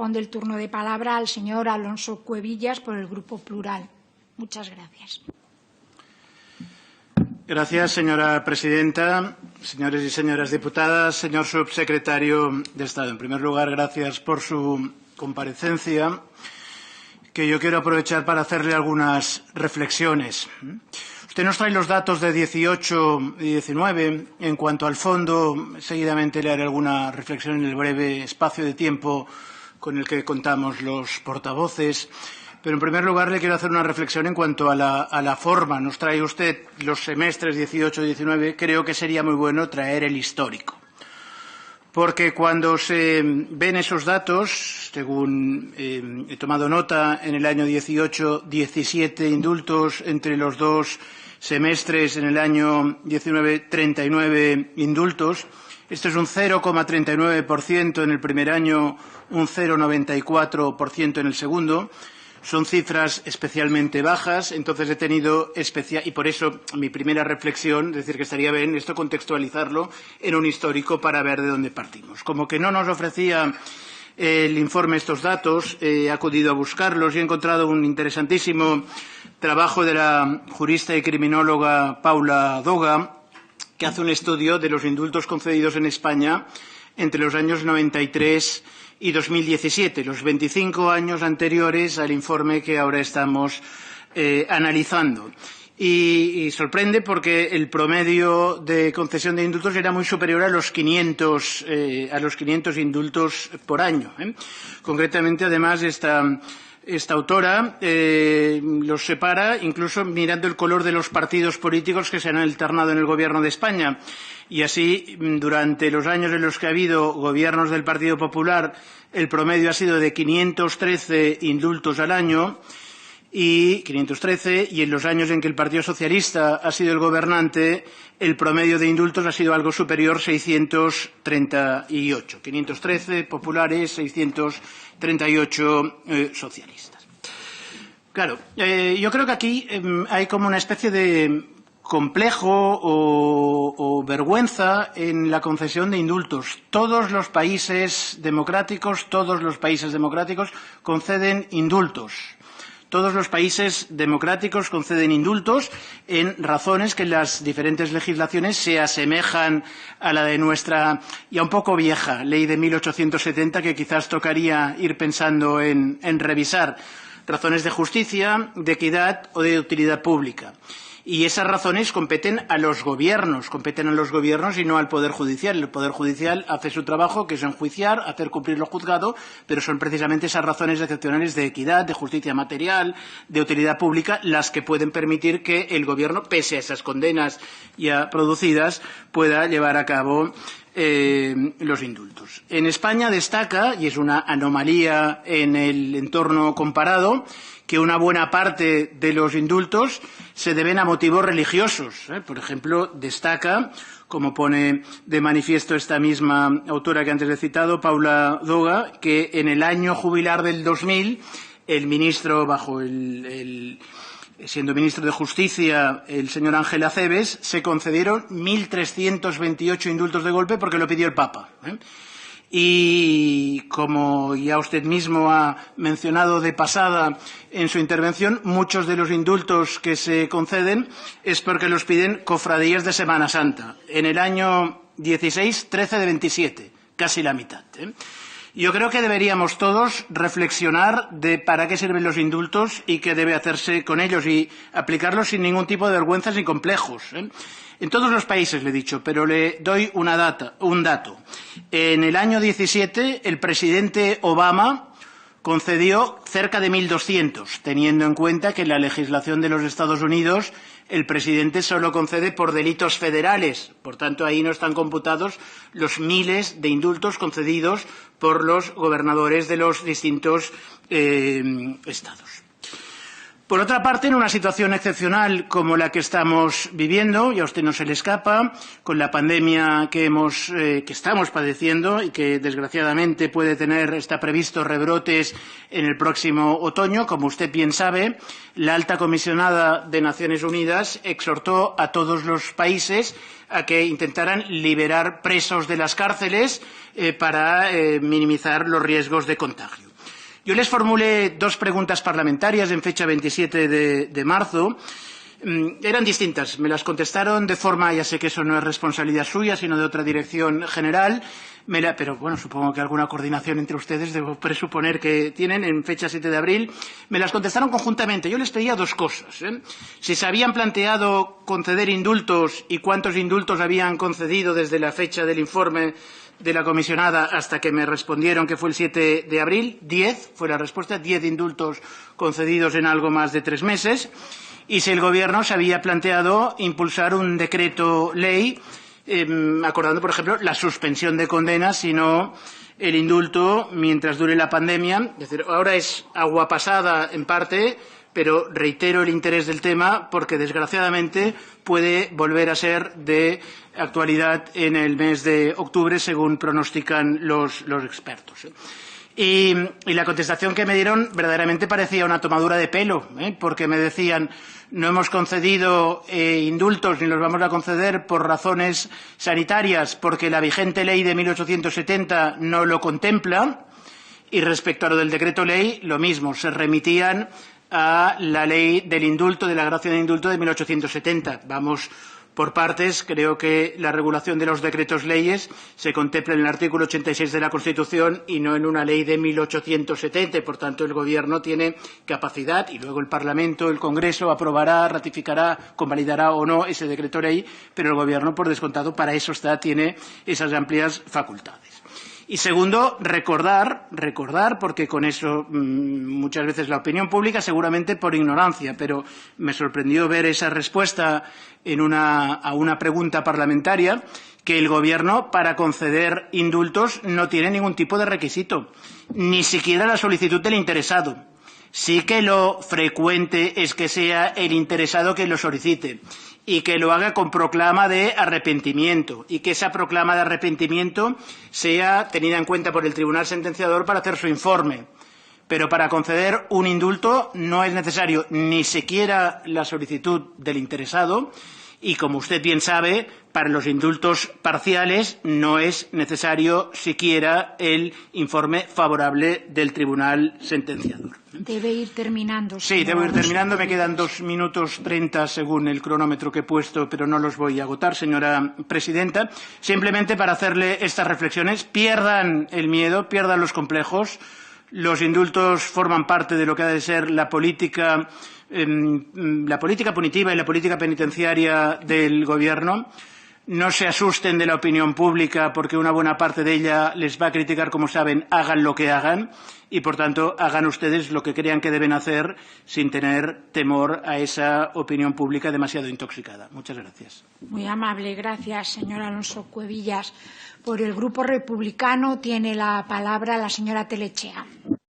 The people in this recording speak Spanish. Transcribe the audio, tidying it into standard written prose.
Del turno de palabra al señor Alonso Cuevillas por el Grupo Plural. Muchas gracias. Gracias, señora presidenta. Señores y señoras diputadas, señor subsecretario de Estado. En primer lugar, gracias por su comparecencia, que yo quiero aprovechar para hacerle algunas reflexiones. Usted nos trae los datos de 18 y 19. En cuanto al fondo, seguidamente le haré alguna reflexión en el breve espacio de tiempo con el que contamos los portavoces. Pero, en primer lugar, le quiero hacer una reflexión en cuanto a la forma. Nos trae usted los semestres 18 y 19. Creo que sería muy bueno traer el histórico. Porque cuando se ven esos datos, según he tomado nota, en el año 18, 17 indultos, entre los dos semestres, en el año 19, 39 indultos. Esto es un 0,39% en el primer año, un 0,94% en el segundo. Son cifras especialmente bajas, entonces he tenido y por eso mi primera reflexión, es decir, que estaría bien esto contextualizarlo en un histórico para ver de dónde partimos. Como que no nos ofrecía el informe estos datos, he acudido a buscarlos y he encontrado un interesantísimo trabajo de la jurista y criminóloga Paula Doga, que hace un estudio de los indultos concedidos en España entre los años 93 y 2017, los 25 años anteriores al informe que ahora estamos analizando. Y sorprende porque el promedio de concesión de indultos era muy superior a los 500 indultos por año. Concretamente, además, esta autora los separa incluso mirando el color de los partidos políticos que se han alternado en el Gobierno de España. Y así, durante los años en los que ha habido gobiernos del Partido Popular, el promedio ha sido de 513 indultos al año, y en los años en que el Partido Socialista ha sido el gobernante, el promedio de indultos ha sido algo superior, 638. 513 populares, 638 socialistas. Claro, yo creo que aquí hay como una especie de complejo o vergüenza en la concesión de indultos. Todos los países democráticos conceden indultos. Todos los países democráticos conceden indultos en razones que en las diferentes legislaciones se asemejan a la de nuestra ya un poco vieja ley de 1870, que quizás tocaría ir pensando en revisar. Razones de justicia, de equidad o de utilidad pública. Y esas razones competen a los gobiernos y no al Poder Judicial. El Poder Judicial hace su trabajo, que es enjuiciar, hacer cumplir lo juzgado, pero son precisamente esas razones excepcionales de equidad, de justicia material, de utilidad pública, las que pueden permitir que el Gobierno, pese a esas condenas ya producidas, pueda llevar a cabo los indultos. En España destaca, y es una anomalía en el entorno comparado, que una buena parte de los indultos se deben a motivos religiosos. Por ejemplo, destaca, como pone de manifiesto esta misma autora que antes he citado, Paula Doga, que en el año jubilar del 2000, el ministro, siendo ministro de Justicia, el señor Ángel Acebes, se concedieron 1.328 indultos de golpe porque lo pidió el Papa. Y, como ya usted mismo ha mencionado de pasada en su intervención, muchos de los indultos que se conceden es porque los piden cofradías de Semana Santa. En el año 16, 13 de 27, casi la mitad. Yo creo que deberíamos todos reflexionar de para qué sirven los indultos y qué debe hacerse con ellos y aplicarlos sin ningún tipo de vergüenzas ni complejos. En todos los países, le he dicho, pero le doy un dato. En el año 17, el presidente Obama concedió cerca de 1.200, teniendo en cuenta que en la legislación de los Estados Unidos el presidente solo concede por delitos federales. Por tanto, ahí no están computados los miles de indultos concedidos por los gobernadores de los distintos estados. Por otra parte, en una situación excepcional como la que estamos viviendo, y a usted no se le escapa, con la pandemia que estamos padeciendo y que desgraciadamente está previsto rebrotes en el próximo otoño, como usted bien sabe, la alta comisionada de Naciones Unidas exhortó a todos los países a que intentaran liberar presos de las cárceles para minimizar los riesgos de contagio. Yo les formulé 2 preguntas parlamentarias en fecha 27 de marzo. Eran distintas. Me las contestaron de forma, ya sé que eso no es responsabilidad suya, sino de otra dirección general. Pero bueno, supongo que alguna coordinación entre ustedes debo presuponer que tienen en fecha 7 de abril. Me las contestaron conjuntamente. Yo les pedía 2 cosas. Si se habían planteado conceder indultos y cuántos indultos habían concedido desde la fecha del informe de la comisionada hasta que me respondieron que fue el 7 de abril. 10 fue la respuesta, 10 indultos concedidos en algo más de 3 meses. Y si el Gobierno se había planteado impulsar un decreto ley acordando, por ejemplo, la suspensión de condenas, sino el indulto mientras dure la pandemia. Es decir, ahora es agua pasada en parte, pero reitero el interés del tema porque, desgraciadamente, puede volver a ser de actualidad en el mes de octubre, según pronostican los expertos. Y la contestación que me dieron verdaderamente parecía una tomadura de pelo, porque me decían: no hemos concedido indultos ni los vamos a conceder por razones sanitarias, porque la vigente ley de 1870 no lo contempla. Y respecto a lo del decreto ley, lo mismo, se remitían a la ley del indulto, de la gracia del indulto de 1870. Vamos por partes. Creo que la regulación de los decretos leyes se contempla en el artículo 86 de la Constitución y no en una ley de 1870. Y, por tanto, el Gobierno tiene capacidad y luego el Parlamento, el Congreso, aprobará, ratificará, convalidará o no ese decreto ley, pero el Gobierno, por descontado, para eso tiene esas amplias facultades. Y segundo, recordar, porque con eso muchas veces la opinión pública, seguramente por ignorancia, pero me sorprendió ver esa respuesta a una pregunta parlamentaria, que el Gobierno, para conceder indultos, no tiene ningún tipo de requisito, ni siquiera la solicitud del interesado. Sí que lo frecuente es que sea el interesado quien lo solicite y que lo haga con proclama de arrepentimiento y que esa proclama de arrepentimiento sea tenida en cuenta por el tribunal sentenciador para hacer su informe. Pero para conceder un indulto no es necesario ni siquiera la solicitud del interesado y, como usted bien sabe, para los indultos parciales no es necesario siquiera el informe favorable del tribunal sentenciador. Debe ir terminando. Sí, debo ir terminando. Me quedan 2 minutos 30 según el cronómetro que he puesto, pero no los voy a agotar, señora presidenta. Simplemente para hacerle estas reflexiones. Pierdan el miedo, pierdan los complejos. Los indultos forman parte de lo que ha de ser la política punitiva y la política penitenciaria del Gobierno. No se asusten de la opinión pública, porque una buena parte de ella les va a criticar, como saben, hagan lo que hagan, y, por tanto, hagan ustedes lo que crean que deben hacer sin tener temor a esa opinión pública demasiado intoxicada. Muchas gracias. Muy amable. Gracias, señor Alonso Cuevillas. Por el Grupo Republicano tiene la palabra la señora Telechea.